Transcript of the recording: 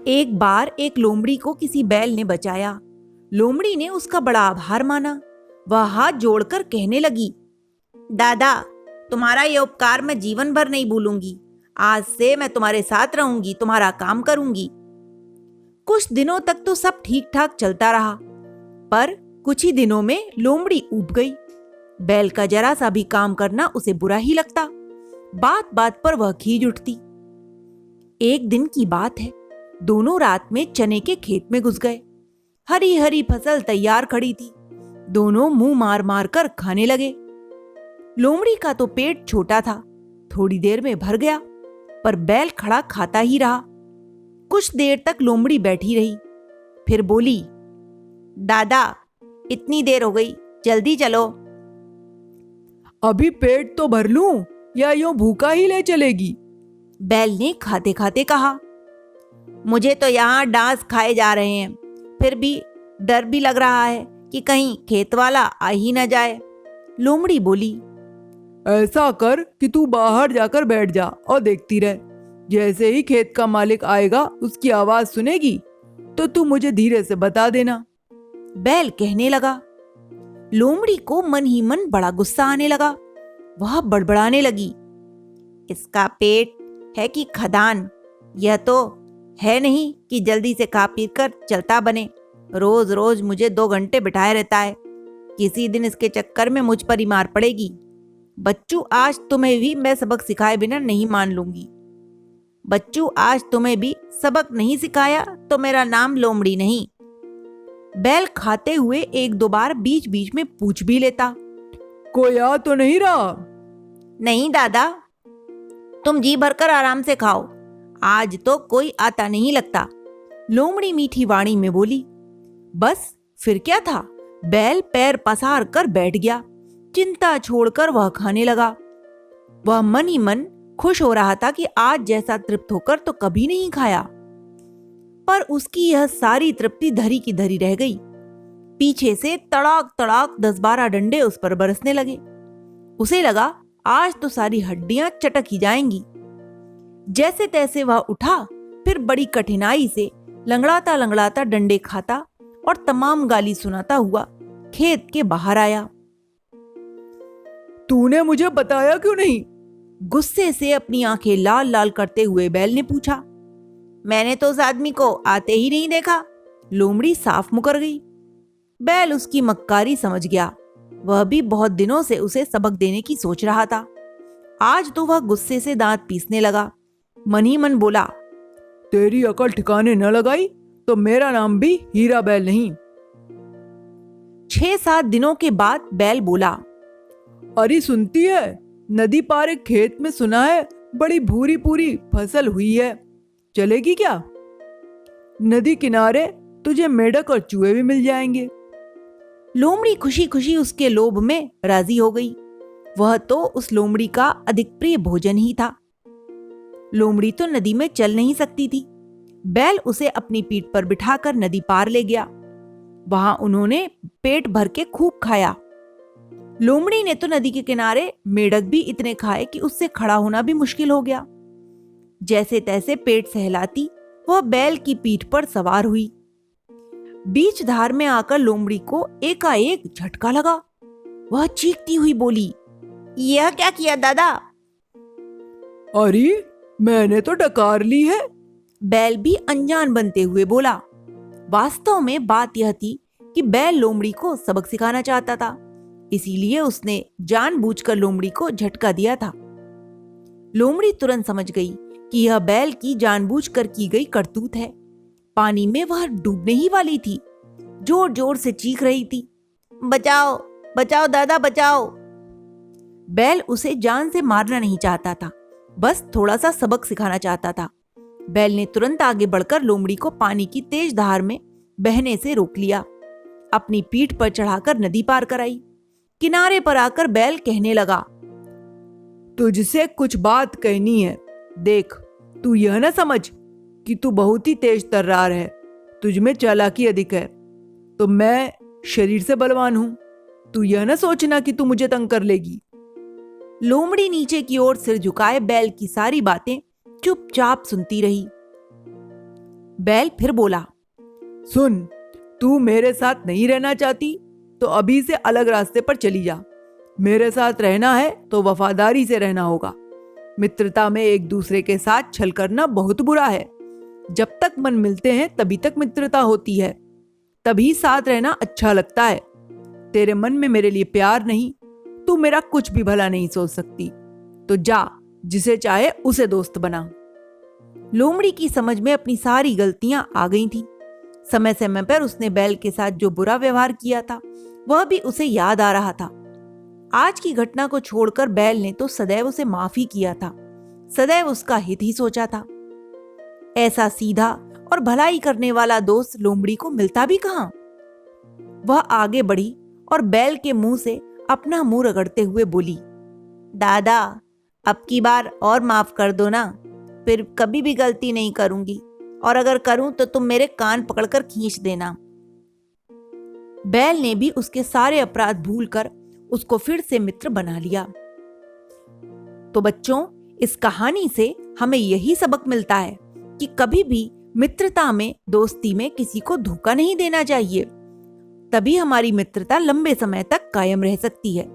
एक बार एक लोमड़ी को किसी बैल ने बचाया। लोमड़ी ने उसका बड़ा आभार माना। वह हाथ जोड़कर कहने लगी, दादा, तुम्हारा ये उपकार मैं जीवन भर नहीं भूलूंगी। आज से मैं तुम्हारे साथ रहूंगी, तुम्हारा काम करूंगी। कुछ दिनों तक तो सब ठीक ठाक चलता रहा, पर कुछ ही दिनों में लोमड़ी ऊब गई। बैल का जरा सा भी काम करना उसे बुरा ही लगता। बात बात पर वह खीज उठती। एक दिन की बात है, दोनों रात में चने के खेत में घुस गए। हरी हरी फसल तैयार खड़ी थी। दोनों मुंह मार मार कर खाने लगे। लोमड़ी का तो पेट छोटा था, थोड़ी देर में भर गया, पर बैल खड़ा खाता ही रहा। कुछ देर तक लोमड़ी बैठी रही, फिर बोली, दादा, इतनी देर हो गई, जल्दी चलो। अभी पेट तो भर लूं या यूं भूखा ही ले चलेगी? बैल ने खाते खाते कहा। मुझे तो यहाँ डांस खाए जा रहे हैं, फिर भी डर भी लग रहा है कि कहीं खेत वाला आ ही न जाए। लोमड़ी बोली, ऐसा कर कि तू बाहर जाकर बैठ जा और देखती रह। जैसे ही खेत का मालिक आएगा, उसकी आवाज सुनेगी तो तू मुझे धीरे से बता देना। बैल कहने लगा। लोमड़ी को मन ही मन बड़ा गुस्सा आने लगा। वह बड़बड़ाने लगी, इसका पेट है कि खदान? यह तो है नहीं कि जल्दी से खा पी कर चलता बने। रोज रोज मुझे 2 घंटे बिठाए रहता है। किसी दिन इसके चक्कर में मुझ पर ही मार पड़ेगी। बच्चू, आज तुम्हें भी मैं सबक सिखाए बिना नहीं मान लूंगी। बच्चू, आज तुम्हें भी सबक नहीं सिखाया तो मेरा नाम लोमड़ी नहीं। बैल खाते हुए 1-2 बार बीच बीच में पूछ भी लेता, कोई आ तो नहीं रहा? नहीं दादा, तुम जी भरकर आराम से खाओ, आज तो कोई आता नहीं लगता। लोमड़ी मीठी वाणी में बोली। बस फिर क्या था, बैल पैर पसार कर बैठ गया। चिंता छोड़कर वह खाने लगा। वह मन ही मन खुश हो रहा था कि आज जैसा तृप्त होकर तो कभी नहीं खाया। पर उसकी यह सारी तृप्ति धरी की धरी रह गई। पीछे से तड़ाक तड़ाक 10-12 डंडे उस पर बरसने लगे। उसे लगा आज तो सारी हड्डियां चटक ही जाएंगी। जैसे तैसे वह उठा, फिर बड़ी कठिनाई से लंगड़ाता लंगड़ाता डंडे खाता और तमाम गाली सुनाता हुआ खेत के बाहर आया। तूने मुझे बताया क्यों नहीं? गुस्से से अपनी आंखें लाल लाल करते हुए बैल ने पूछा। मैंने तो उस आदमी को आते ही नहीं देखा। लोमड़ी साफ मुकर गई। बैल उसकी मक्कारी समझ गया। वह भी बहुत दिनों से उसे सबक देने की सोच रहा था। आज तो वह गुस्से से दांत पीसने लगा। मन ही मन बोला, तेरी अकल ठिकाने न लगाई तो मेरा नाम भी हीरा बैल नहीं। 6-7 दिनों के बाद बैल बोला, अरे सुनती है, नदी पार एक खेत में सुना है बड़ी भूरी पूरी फसल हुई है, चलेगी क्या? नदी किनारे तुझे मेढक और चूहे भी मिल जाएंगे। लोमड़ी खुशी खुशी उसके लोभ में राजी हो गई। वह तो उस लोमड़ी का अधिक प्रिय भोजन ही था। लोमड़ी तो नदी में चल नहीं सकती थी। बैल उसे अपनी पीठ पर बिठाकर नदी पार ले गया। वहां उन्होंने पेट भर के खूब खाया। लोमड़ी ने तो नदी के किनारे मेढक भी इतने खाए कि उससे खड़ा होना भी मुश्किल हो गया। जैसे तैसे पेट सहलाती वह बैल की पीठ पर सवार हुई। बीच धार में आकर लोमड़ी को एकाएक झटका लगा। वह चीखती हुई बोली, यह क्या किया दादा? अरे मैंने तो डकार ली है। बैल भी अनजान बनते हुए बोला। वास्तव में बात यह थी कि बैल लोमड़ी को सबक सिखाना चाहता था, इसीलिए उसने जानबूझकर लोमड़ी को झटका दिया था। लोमड़ी तुरंत समझ गई कि यह बैल की जानबूझकर की गई करतूत है। पानी में वह डूबने ही वाली थी। जोर जोर से चीख रही थी, बचाओ बचाओ दादा, बचाओ। बैल उसे जान से मारना नहीं चाहता था, बस थोड़ा सा सबक सिखाना चाहता था। बैल ने तुरंत आगे बढ़कर लोमड़ी को पानी की तेज धार में बहने से रोक लिया। अपनी पीठ पर चढ़ाकर नदी पार कराई। किनारे पर आकर बैल कहने लगा, तुझसे कुछ बात कहनी है। देख, तू यह न समझ कि तू बहुत ही तेज तर्रार है, तुझ में चालाकी अधिक है, तो मैं शरीर से बलवान हूं। तू यह न सोचना कि तू मुझे तंग कर लेगी। लोमड़ी नीचे की ओर सिर झुकाए बैल की सारी बातें चुपचाप सुनती रही। बैल फिर बोला, सुन, तू मेरे साथ नहीं रहना चाहती तो अभी से अलग रास्ते पर चली जा। मेरे साथ रहना है तो वफादारी से रहना होगा। मित्रता में एक दूसरे के साथ छल करना बहुत बुरा है। जब तक मन मिलते हैं तभी तक मित्रता होती है, तभी साथ रहना अच्छा लगता है। तेरे मन में मेरे लिए प्यार नहीं, तू मेरा कुछ भी भला नहीं सोच सकती। तो जा, जिसे चाहे उसे दोस्त बना। लोमड़ी की समझ में अपनी सारी गलतियां आ गई थी। समय समय पर उसने बैल के साथ जो बुरा व्यवहार किया था वह भी उसे याद आ रहा था। आज की घटना को छोड़कर बैल ने तो सदैव उसे माफी किया था, सदैव उसका हित ही सोचा था। ऐसा सीधा और भलाई करने वाला दोस्त लोमड़ी को मिलता भी कहां। वह आगे बढ़ी और बैल के मुंह से अपना मुंह रगड़ते हुए बोली, दादा, अब की बार और माफ कर दो ना, फिर कभी भी गलती नहीं करूंगी, और अगर करूं तो तुम मेरे कान पकड़कर खींच देना। बैल ने भी उसके सारे अपराध भूलकर उसको फिर से मित्र बना लिया। तो बच्चों, इस कहानी से हमें यही सबक मिलता है कि कभी भी मित्रता में, दोस्ती में किसी को धोखा नहीं देना चाहिए, तभी हमारी मित्रता लंबे समय तक कायम रह सकती है।